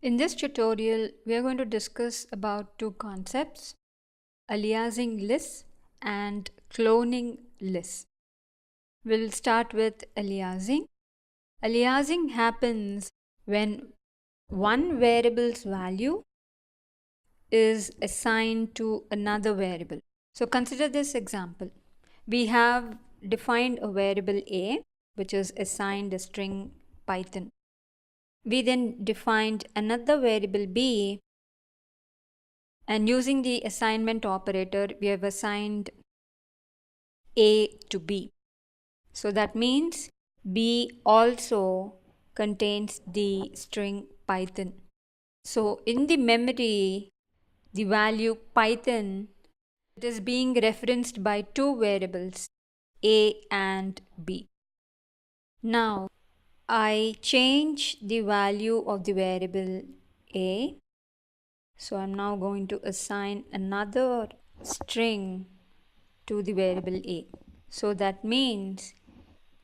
In this tutorial, we are going to discuss about two concepts, aliasing lists and cloning lists. We'll start with aliasing. Aliasing happens when one variable's value is assigned to another variable. So consider this example. We have defined a variable A, which is assigned a string Python. We then defined another variable B, and using the assignment operator, we have assigned A to B. So that means B also contains the string Python. So in the memory, the value Python, it is being referenced by two variables, A and B. Now, I change the value of the variable A. So I'm now going to assign another string to the variable A. So that means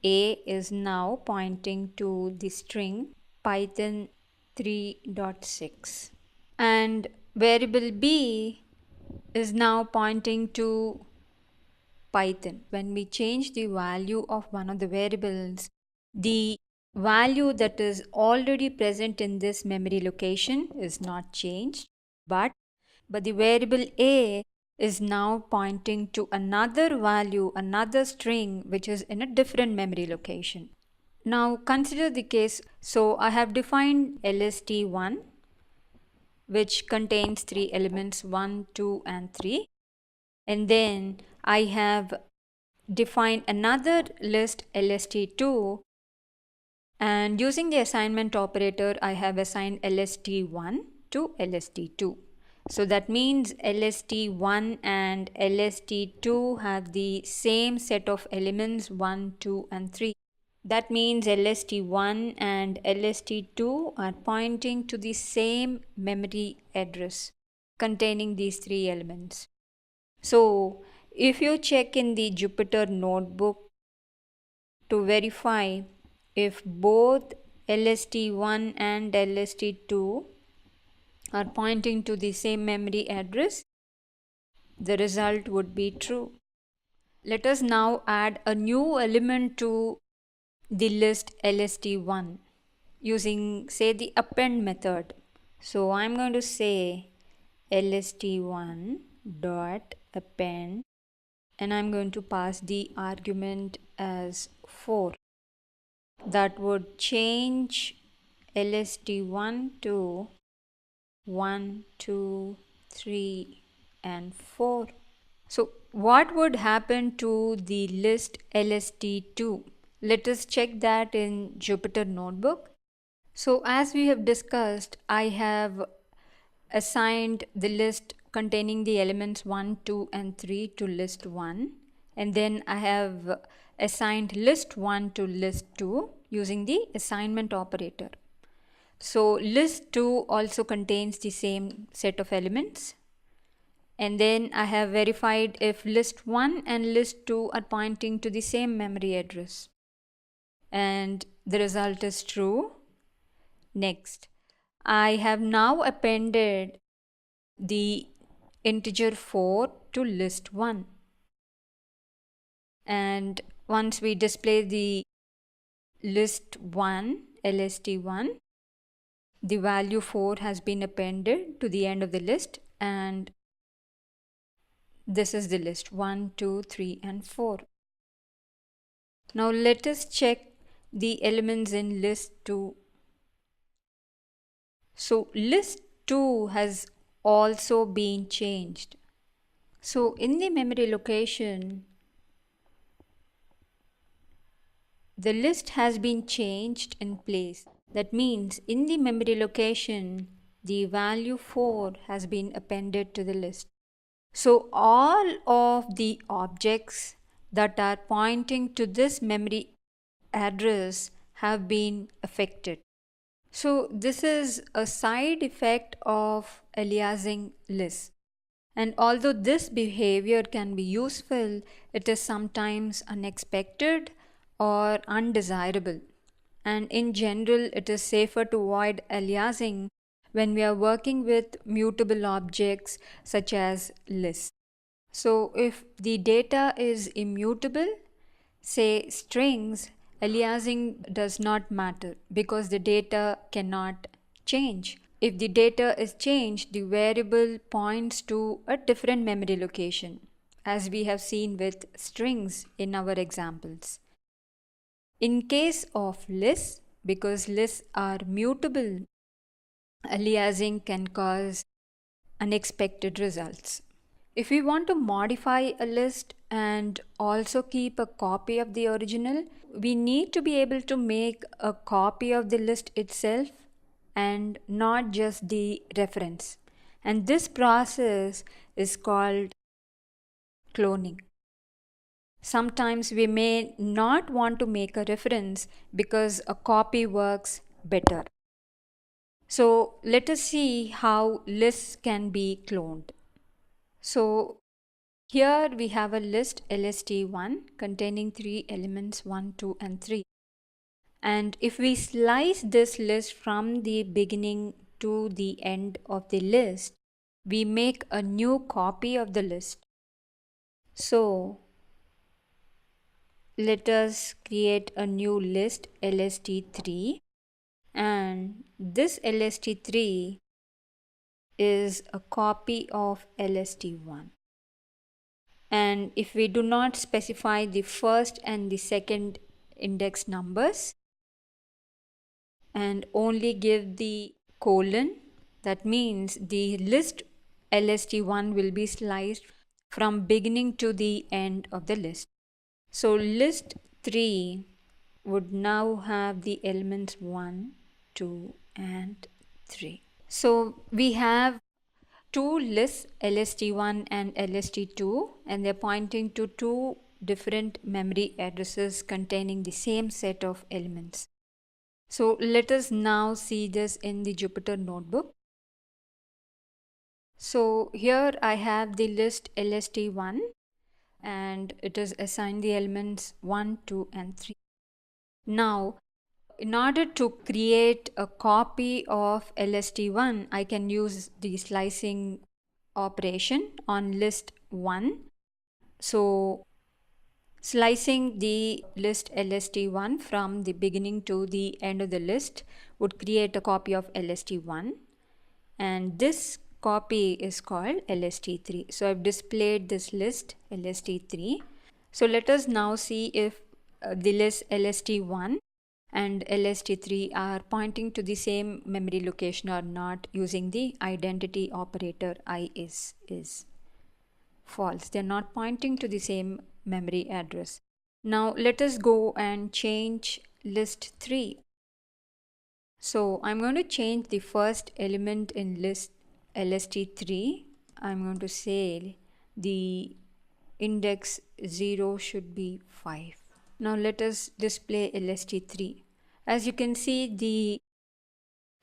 A is now pointing to the string Python 3.6 and variable B is now pointing to Python. When we change the value of one of the variables, the value that is already present in this memory location is not changed, but the variable A is now pointing to another value, another string, which is in a different memory location. Now consider the case. So I have defined lst1, which contains three elements 1, 2 and 3, and then I have defined another list lst2, and using the assignment operator I have assigned lst1 to lst2. So that means lst1 and lst2 have the same set of elements 1, 2 and 3. That means lst1 and lst2 are pointing to the same memory address containing these three elements. So if you check in the Jupyter notebook to verify if both lst1 and lst2 are pointing to the same memory address, the result would be true. Let us now add a new element to the list lst1 using, say, the append method. So I'm going to say lst1 dot append, and I'm going to pass the argument as 4. That would change lst1 to 1, 2, 3 and 4. So what would happen to the list lst2? Let us check that in Jupyter notebook. So as we have discussed, I have assigned the list containing the elements 1, 2 and 3 to list 1, and then I have assigned list 1 to list 2 using the assignment operator. So list 2 also contains the same set of elements, and then I have verified if list 1 and list 2 are pointing to the same memory address, and the result is true. Next, I have now appended the integer 4 to list 1, and once we display the list 1 lst1, the value 4 has been appended to the end of the list, and this is the list 1, 2, 3 and 4. Now let us check the elements in list 2. So list 2 has also been changed. So in the memory location, the list has been changed in place. That means in the memory location, the value 4 has been appended to the list. So all of the objects that are pointing to this memory address have been affected. So this is a side effect of aliasing lists. And although this behavior can be useful, it is sometimes unexpected or undesirable. And in general, it is safer to avoid aliasing when we are working with mutable objects such as lists. So if the data is immutable, say strings, aliasing does not matter because the data cannot change. If the data is changed, the variable points to a different memory location, as we have seen with strings in our examples. In case of lists, because lists are mutable, aliasing can cause unexpected results. If we want to modify a list and also keep a copy of the original, we need to be able to make a copy of the list itself and not just the reference. And this process is called cloning. Sometimes we may not want to make a reference because a copy works better. So let us see how lists can be cloned. So here we have a list LST1 containing 3 elements 1, 2 and 3. And if we slice this list from the beginning to the end of the list, we make a new copy of the list. So let us create a new list LST3, and this LST3 is a copy of LST1. And if we do not specify the first and the second index numbers and only give the colon, that means the list LST1 will be sliced from beginning to the end of the list. So list 3 would now have the elements 1, 2 and 3. So we have two lists LST1 and LST2, and they're pointing to two different memory addresses containing the same set of elements. So let us now see this in the Jupyter notebook. So here I have the list LST1 and it is assigned the elements 1, 2 and 3. Now in order to create a copy of LST1, I can use the slicing operation on list 1. So slicing the list LST1 from the beginning to the end of the list would create a copy of LST1, and this copy is called LST3. So I've displayed this list LST3. So let us now see if the list LST1 and LST3 are pointing to the same memory location or not using the identity operator I is false. They're not pointing to the same memory address. Now let us go and change list 3. So I'm going to change the first element in list LST3. I'm going to say the index 0 should be 5. Now let us display LST3. As you can see, the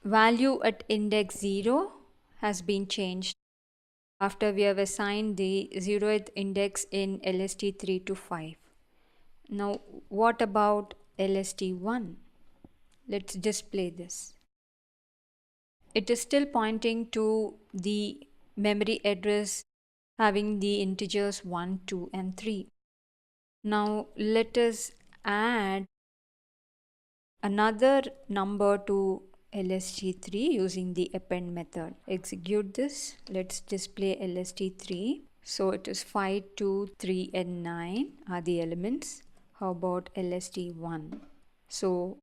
value at index 0 has been changed after we have assigned the 0th index in LST3 to 5. Now what about LST1? Let's display this. It is still pointing to the memory address having the integers 1, 2 and 3. Now let us add another number to LST3 using the append method. Execute this. Let's display LST3. So it is 5, 2, 3 and 9 are the elements. How about LST1? So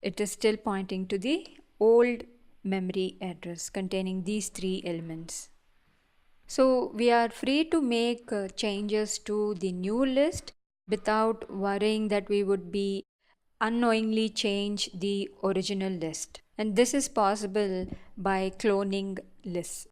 it is still pointing to the old memory address containing these 3 elements. So we are free to make changes to the new list without worrying that we would be unknowingly change the original list. And this is possible by cloning lists.